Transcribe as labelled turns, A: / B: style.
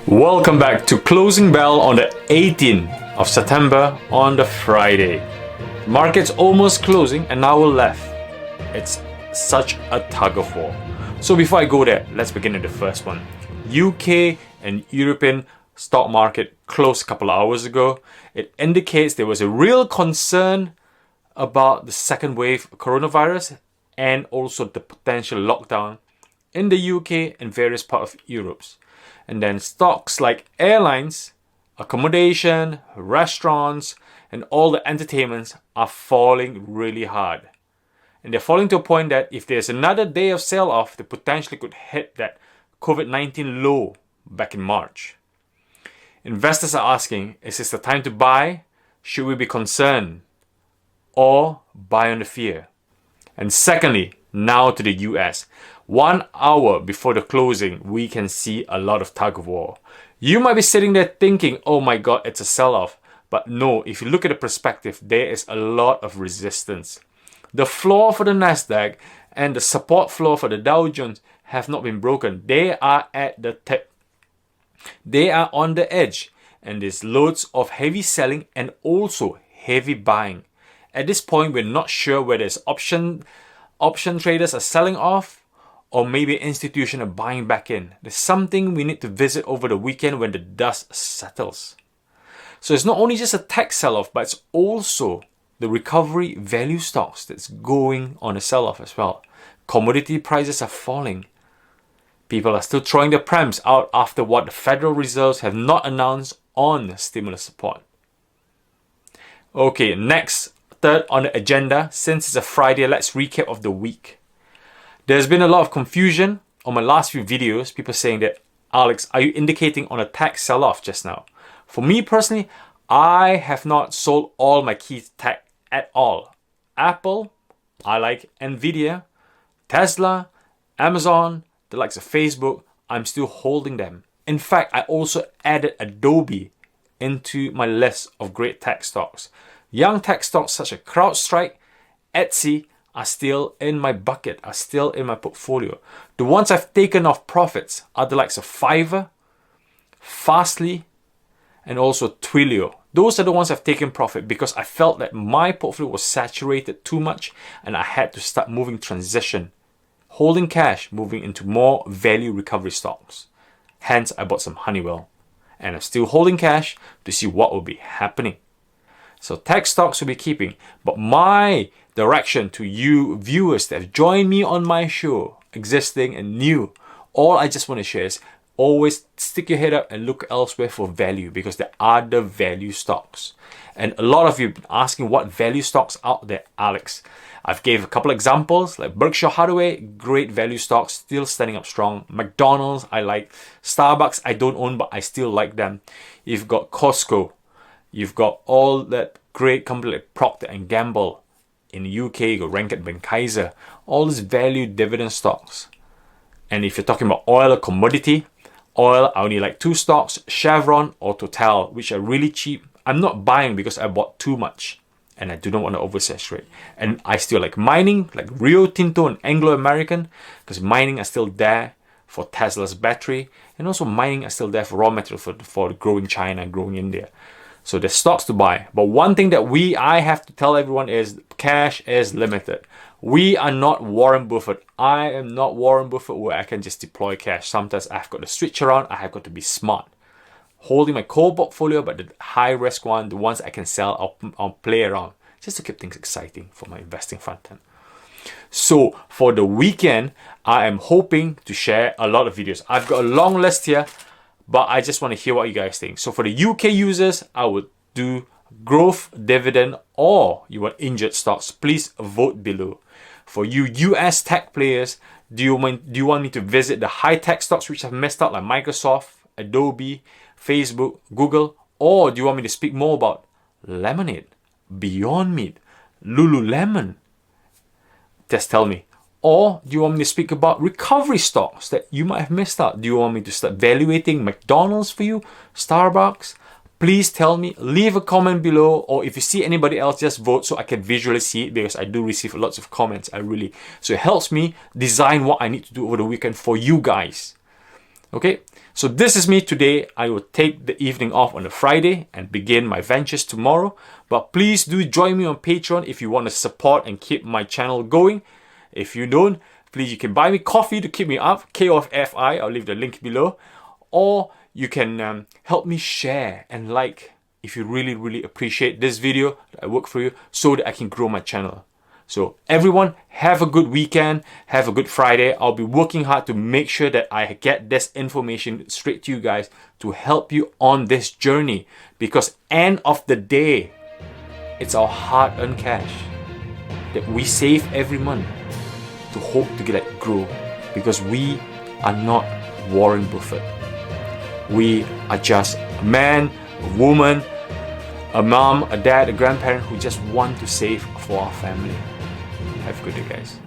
A: Welcome back to Closing Bell on the 18th of September on the Friday. Market's almost closing and now we're left. It's such a tug of war. So before I go there, let's begin with the first one. UK and European stock market closed a couple of hours ago. It indicates there was a real concern about the second wave of coronavirus and also the potential lockdown in the UK and various parts of Europe. And then stocks like airlines, accommodation, restaurants, and all the entertainments are falling really hard. And they're falling to a point that if there's another day of sell-off, they potentially could hit that COVID-19 low back in March. Investors are asking, is this the time to buy? Should we be concerned? Or buy on the fear? And secondly, now to the US. 1 hour before the closing, we can see a lot of tug of war. You might be sitting there thinking, oh my God, it's a sell-off. But no, if you look at the perspective, there is a lot of resistance. The floor for the Nasdaq and the support floor for the Dow Jones have not been broken. They are at the tip. They are on the edge. And there's loads of heavy selling and also heavy buying. At this point, we're not sure whether it's option traders are selling off or maybe institution are buying back in. There's something we need to visit over the weekend when the dust settles. So it's not only just a tech sell-off, but it's also the recovery value stocks that's going on a sell-off as well. Commodity prices are falling. People are still throwing their prams out after what the Federal Reserves have not announced on stimulus support. Okay, next, third on the agenda, since it's a Friday, let's recap of the week. There's been a lot of confusion on my last few videos, people saying that, Alex, are you indicating on a tech sell-off just now? For me personally, I have not sold all my key tech at all. Apple, I like Nvidia, Tesla, Amazon, the likes of Facebook, I'm still holding them. In fact, I also added Adobe into my list of great tech stocks. Young tech stocks such as CrowdStrike, Etsy, are still in my bucket, are still in my portfolio. The ones I've taken off profits are the likes of Fiverr, Fastly, and also Twilio. Those are the ones I've taken profit because I felt that my portfolio was saturated too much and I had to start transition, holding cash, moving into more value recovery stocks. Hence, I bought some Honeywell and I'm still holding cash to see what will be happening. So tech stocks will be keeping, but my direction to you viewers that have joined me on my show, existing and new, all I just want to share is always stick your head up and look elsewhere for value because there are the value stocks. And a lot of you have been asking what value stocks out there, Alex. I've gave a couple examples like Berkshire Hathaway, great value stocks, still standing up strong. McDonald's, I like. Starbucks, I don't own, but I still like them. You've got Costco. You've got all that great company like Procter & Gamble. In the UK, you got Rankin Kaiser. All these value dividend stocks. And if you're talking about oil or commodity, oil, I only like two stocks, Chevron or Total, which are really cheap. I'm not buying because I bought too much. And I do not want to oversaturate. And I still like mining, like Rio Tinto and Anglo American, because mining are still there for Tesla's battery. And also mining are still there for raw material for growing China, growing India. So there's stocks to buy. But one thing that I have to tell everyone is cash is limited. We are not Warren Buffett. I am not Warren Buffett where I can just deploy cash. Sometimes I've got to switch around. I have got to be smart. Holding my core portfolio, but the high risk one, the ones I can sell, I'll play around just to keep things exciting for my investing front end. So for the weekend, I am hoping to share a lot of videos. I've got a long list here, but I just want to hear what you guys think. So for the UK users, I would do growth, dividend, or you want injured stocks. Please vote below. For you US tech players, do you want me to visit the high tech stocks which I've missed out like Microsoft, Adobe, Facebook, Google, or do you want me to speak more about Lemonade, Beyond Meat, Lululemon? Just tell me. Or do you want me to speak about recovery stocks that you might have missed out? Do you want me to start evaluating McDonald's for you? Starbucks? Please tell me. Leave a comment below. Or if you see anybody else, just vote so I can visually see it because I do receive lots of comments. So it helps me design what I need to do over the weekend for you guys. Okay, so this is me today. I will take the evening off on a Friday and begin my ventures tomorrow. But please do join me on Patreon if you want to support and keep my channel going. If you don't, please, you can buy me coffee to keep me up, KOFI, I'll leave the link below. Or you can help me share and like if you really appreciate this video that I work for you, so that I can grow my channel. So everyone, have a good weekend, have a good Friday. I'll be working hard to make sure that I get this information straight to you guys to help you on this journey. Because end of the day, it's our hard-earned cash that we save every month to hope to get it grow. Because we are not Warren Buffett. We are just a man, a woman, a mom, a dad, a grandparent who just want to save for our family. Have a good day, guys.